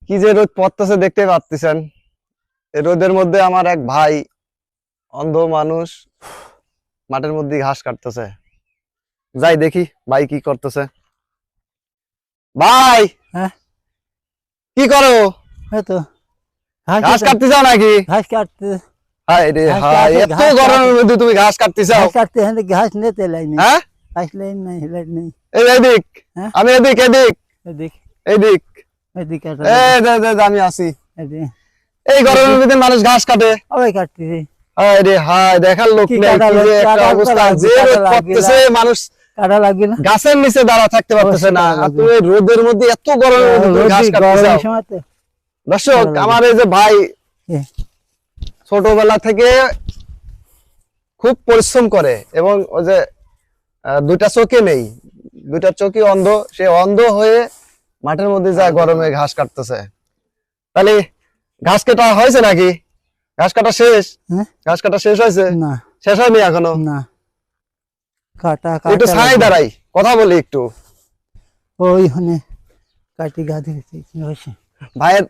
কি যে রোদ পড়তেছে দেখতে পাচ্ছেন। এই রোদের মধ্যে আমার এক ভাই অন্ধ মানুষ মাঠের মধ্যে ঘাস কাটতেছে। যাই দেখি ভাই কি করতেছে। ভাই হ্যাঁ কি করো? হয়তো ঘাস কাটতে যাও নাকি? ঘাস কাটতে হায় রে ঘাস হায়, কাটে, এত ঘাস গরমের কাটে। মধ্যে তুমি ঘাস কাটতে যাও? ঘাস কাটতে হলে ঘাস নিতে লাই নেই, হ্যাঁ ঘাস লাইন নাই, লাইন নেই। এই এদিক, হ্যাঁ আমি এদিক এদিক এদিক এদিক এদিক কাটা এই দে, আমি আছি। এদিক এই গরমের মধ্যে মানুষ ঘাস কাটে? সবাই কাটতেছি। হায় রে হায়, দেখার লোক কি নেই। কাটা কি যে লাগবে, একটা কাটা অবস্থা, লাগবে, যে কাটা রোদ লাগবে পড়তেছে মানুষ কাটা লাগবে না। গাছের নিচে দাঁড়া থাকতে পারতেছে অবশ্যই না, কাটা আর লাগবে। তুমি এই রোদের মধ্যে এত গরমের মধ্যে তুমি ঘাস কাটতে গরমের যাও? সময় তো দর্শক, কাটা লাগবে। আমার এই যে ভাই এ, ছোটবেলা থেকে খুব পরিশ্রম করে এবং ওই যে দুইটা চোখে নেই, দুইটা চোখই অন্ধ, সে অন্ধ হয়ে মাঠের মধ্যে যায় গরমে ঘাস কাটতেছে। তাহলে ঘাস কাটা হয়েছে নাকি? ঘাস কাটা শেষ? হ্যাঁ? ঘাস কাটা শেষ হয়েছে? না শেষ হয়নি এখনো? না কাটা একটু কাটা ছাই লাগবে। দাঁড়াই, কথা বলি একটু। ওই হনে কাটি গাধি হয়েছে। ভাইয়ের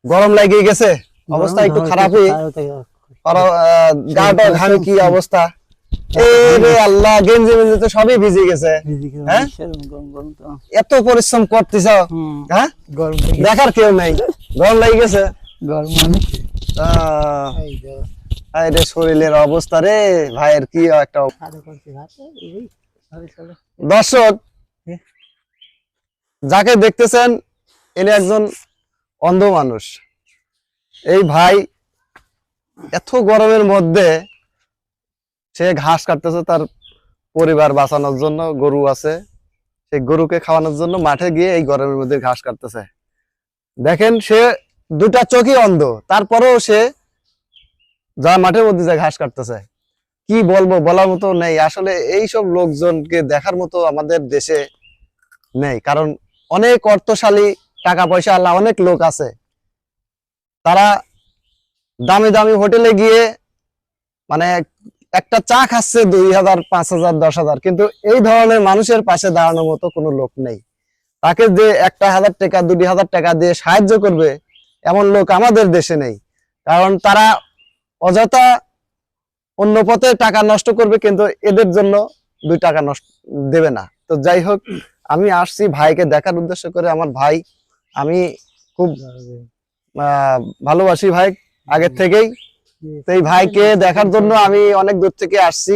গরম লাগিয়ে গেছে, অবস্থা একটু খারাপই। গাটা ঘামে কি অবস্থা। এই রে আল্লাহ, গেঞ্জি মেঞ্জি তো সবই ভিজে গেছে। হ্যাঁ? এত পরিশ্রম করতেছ, হ্যাঁ? গরম দেখার কেউ নাই, গরম লাগে গেছে। গরম মানে আয় রে শরীরের অবস্থা রে ভাইয়ের কি একটা দর্শক যাকে দেখতেছেন ইনি একজন অন্ধ মানুষ। এই ভাই এত গরমের মধ্যে সে ঘাস কাটতেছে তার পরিবার বাঁচানোর জন্য। গরু আছে, সেই গরুকে খাওয়ানোর জন্য মাঠে গিয়ে এই গরমের মধ্যে ঘাস কাটতেছে। দেখেন, সে দুটা চোখই অন্ধ, তারপরেও সে যা মাঠের মধ্যে যা ঘাস কাটতেছে। কি বলবো, বলার মতো নেই আসলে। এইসব লোকজনকে দেখার মতো আমাদের দেশে নেই, কারণ অনেক অর্থশালী, টাকা পয়সা আল্লাহ অনেক লোক আছে, তারা দামি দামি হোটেলে গিয়ে মানে একটা চা খাচ্ছে 2,000, 5,000, 10,000, কিন্তু এই ধরনের মানুষের পাশে দাঁড়ানোর মতো কোনো লোক নেই। তাকে যে 1,000 টাকা 2,000 টাকা দিয়ে সাহায্য করবে এমন লোক আমাদের দেশে নেই, কারণ তারা অযথা অন্য পথে টাকা নষ্ট করবে, কিন্তু এদের জন্য 2 টাকা নষ্ট দেবে না। তো যাই হোক, আমি আসছি ভাইকে দেখার উদ্দেশ্য করে। আমার ভাই, আমি খুব ভালোবাসি ভাই আগের থেকেই। তো এই ভাইকে দেখার জন্য আমি অনেক দূর থেকে আসছি।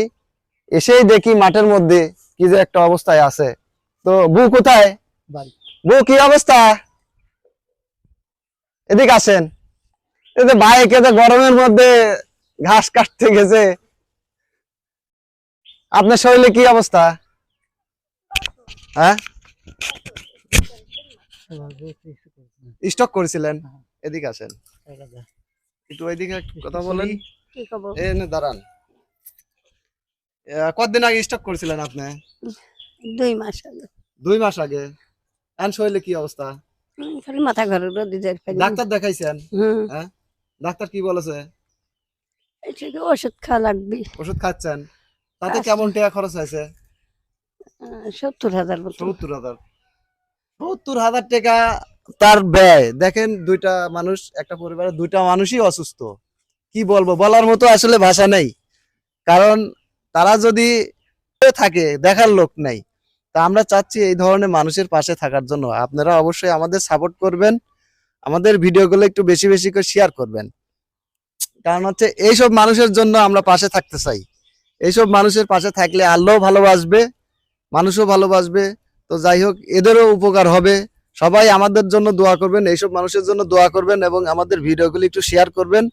এসেই দেখি মাঠের মধ্যে কি যে একটা অবস্থায় আছে। তো বউ কোথায়? বউ কি অবস্থা? এদিকে আসেন। এই যে ভাইকে যে গরমের মধ্যে ঘাস কাটতে গেছে, আপনার শরীরে কি অবস্থা? হ্যাঁ, স্টক করেছিলেন? এদিকে আসেন, একটু ওইদিকে কথা বলেন। কি খবর? দাঁড়ান। কতদিন আগে স্টক করেছিলেন আপনি? 2 মাস আগে। 2 মাস আগে। এখন শরীরে কি অবস্থা? খালি মাথা ঘুরে রোদে যাই খালি। ডাক্তার দেখাইছেন? হুম, হ্যাঁ, ডাক্তার কি বলেছে? এটা কি ওষুধ খাওয়া লাগবে? ওষুধ খাচ্ছেন? তাতে আচ্ছা। কেমন টাকা খরচ হয়েছে? 70,000 মতো। 70,000। 70,000 টাকা তার ব্যয়। দেখেন, দুইটা মানুষ, একটা পরিবারের দুইটা মানুষই অসুস্থ। কি বলবো, বলার মতো আসলে ভাষা নেই, কারণ তারা যদি থাকে দেখার লোক নেই। তা আমরা চাচ্ছি এই ধরনের মানুষের পাশে থাকার জন্য। আপনারা অবশ্যই আমাদের সাপোর্ট করবেন, আমাদের ভিডিওগুলো একটু বেশি বেশি করে শেয়ার করবেন, কারণ হচ্ছে এইসব মানুষের জন্য আমরা পাশে থাকতে চাই। এইসব মানুষের পাশে থাকলে আল্লাহও ভালোবাসবে, মানুষও ভালোবাসবে। তো যাই হোক, এদেরও উপকার হবে। সবাই আমাদের জন্য দোয়া করবেন, এইসব মানুষের জন্য দোয়া করবেন, এবং আমাদের ভিডিওগুলি একটু শেয়ার করবেন,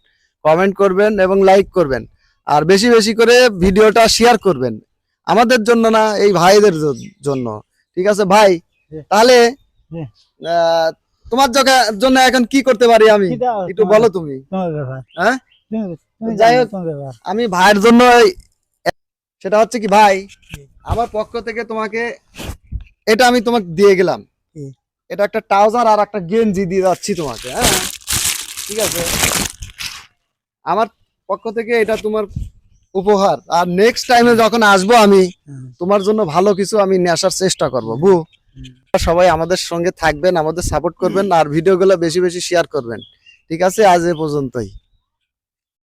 কমেন্ট করবেন এবং লাইক করবেন। আর বেশি বেশি করে ভিডিওটা শেয়ার করবেন, আমাদের জন্য না, এই ভাইদের জন্য। ঠিক আছে ভাই, তাহলে তোমার জন্য এখন কি করতে পারি আমি, একটু বলো তুমি। হ্যাঁ, যাই হোক, আমি ভাইয়ের জন্য সেটা হচ্ছে কি ভাই, আমার পক্ষ থেকে তোমাকে এটা আমি তোমাকে দিয়ে গেলাম। এটা একটা ট্রাউজার আর একটা গেঞ্জি দিয়ে যাচ্ছি তোমাকে। হ্যাঁ, ঠিক আছে, আমার পক্ষ থেকে এটা তোমার উপহার। আর নেক্সট টাইমে যখন আসবো আমি, তোমার জন্য ভালো কিছু আমি নিয়ে আসার চেষ্টা করবো বু। সবাই আমাদের সঙ্গে থাকবেন, আমাদের সাপোর্ট করবেন আর ভিডিওগুলো বেশি বেশি শেয়ার করবেন। ঠিক আছে, আজ এ পর্যন্তই।